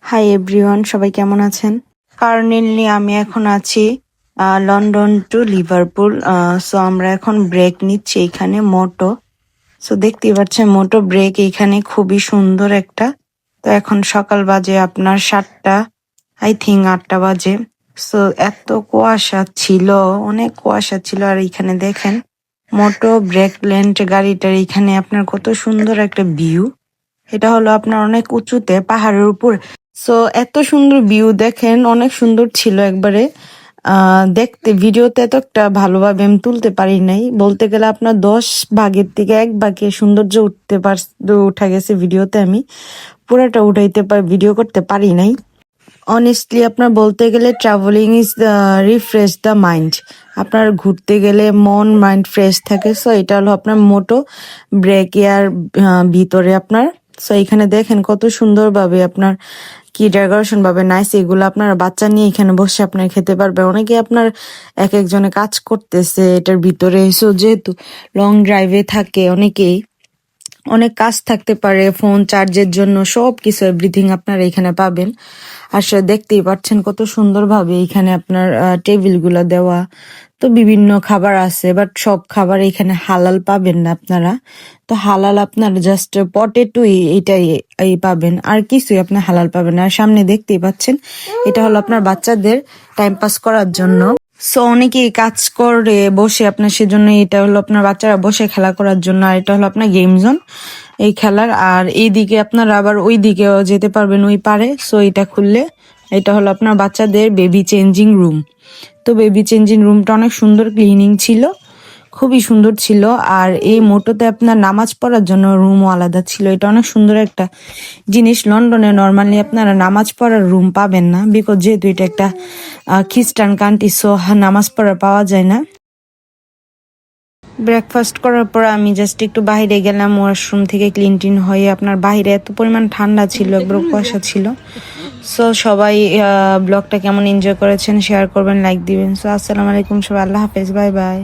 Hi everyone, সবাই কেমন আছেন? কারেন্টলি আমি এখন আছি লন্ডন টু লিভারপুল। সো আমরা এখন ব্রেক নিচ্ছি এখানে মোটো। সো দেখতেই পাচ্ছেন মোটো ব্রেক এইখানে খুবই সুন্দর একটা। তো এখন সকাল বাজে আপনার 7টা, আই থিঙ্ক 8টা বাজে। সো এত কুয়াশা ছিল, অনেক কুয়াশা ছিল। আর এইখানে দেখেন মোটো ব্রেক ল্যান্ড গাড়িটার এইখানে আপনার কত সুন্দর একটা ভিউ। এটা হলো আপনার অনেক উঁচুতে পাহাড়ের উপর। সো এত সুন্দর ভিউ দেখেন, অনেক সুন্দর ছিল একবারে। দেখতে ভিডিওতে এতটা ভালোভাবে আমি তুলতে পারি নাই, বলতে গেলে আপনার 10 ভাগের থেকে 1 ভাগে সৌন্দর্য উঠা গেছে ভিডিওতে। আমি পুরাটা ভিডিও করতে পারি নাই। অনেস্টলি আপনার বলতে গেলে travelling is refresh the mind. আপনার ঘুরতে গেলে মন মাইন্ড ফ্রেশ থাকে। সো এটা হলো আপনার মোটো ব্রেক এয়ার ভিতরে আপনার। সো এখানে দেখেন কত সুন্দরভাবে আপনার কি ডেকোরেশন ভাবে নাইস। এগুলো আপনার বাচ্চা নিয়ে এখানে বসে আপনার খেতে পারবে। অনেকে আপনার এক একজনে কাজ করতেছে এটার ভিতরে। সো যেহেতু লং ড্রাইভে থাকে অনেকেই, অনেক কাজ থাকতে পারে, ফোন চার্জের জন্য সবকিছু এভরিথিং আপনারা এখানে পাবেন। আসলে দেখতেই পাচ্ছেন কত সুন্দরভাবে এখানে আপনার টেবিল গুলা দেওয়া। তো বিভিন্ন খাবার আছে, বাট সব খাবার এখানে হালাল পাবেন না আপনারা। তো হালাল আপনার জাস্ট পটেটোই এটাই এই পাবেন, আর কিছুই আপনার হালাল পাবেন না। আর সামনে দেখতেই পাচ্ছেন এটা হলো আপনার বাচ্চাদের টাইম পাস করার জন্য। সো অনেকেই কাজ করে বসে আপনার, সেজন্য এটা হলো আপনার বাচ্চারা বসে খেলা করার জন্য। আর এটা হলো আপনার গেম জোন এই খেলার। আর এইদিকে আপনারা আবার ওই দিকেও যেতে পারবেন ওই পারে। সো এটা খুললে এটা হলো আপনার বাচ্চাদের বেবি চেঞ্জিং রুম। তো বেবি চেঞ্জিং রুমটা অনেক সুন্দর, ক্লিনিং ছিল, খুবই সুন্দর ছিল। আর এই মোটোতে আপনার নামাজ পড়ার জন্য রুমও আলাদা ছিল। এটা অনেক সুন্দর একটা জিনিস। লন্ডনে নর্মালি আপনারা নামাজ পড়ার রুম পাবেন না, বিকজ যেহেতু এটা একটা খ্রিস্টান কান্ট্রি। সো নামাজ পড়া পাওয়া যায় না। ব্রেকফাস্ট করার পর আমি জাস্ট একটু বাইরে গেলাম ওয়াশরুম থেকে ক্লিন টিন হয়ে। আপনার বাইরে এত পরিমাণ ঠান্ডা ছিল, একবার কুয়াশা ছিল। সো সবাই ব্লগটা কেমন এনজয় করেছেন শেয়ার করবেন, লাইক দিবেন। সো আসসালামু আলাইকুম সবাই, আল্লাহ হাফেজ, বাই বাই।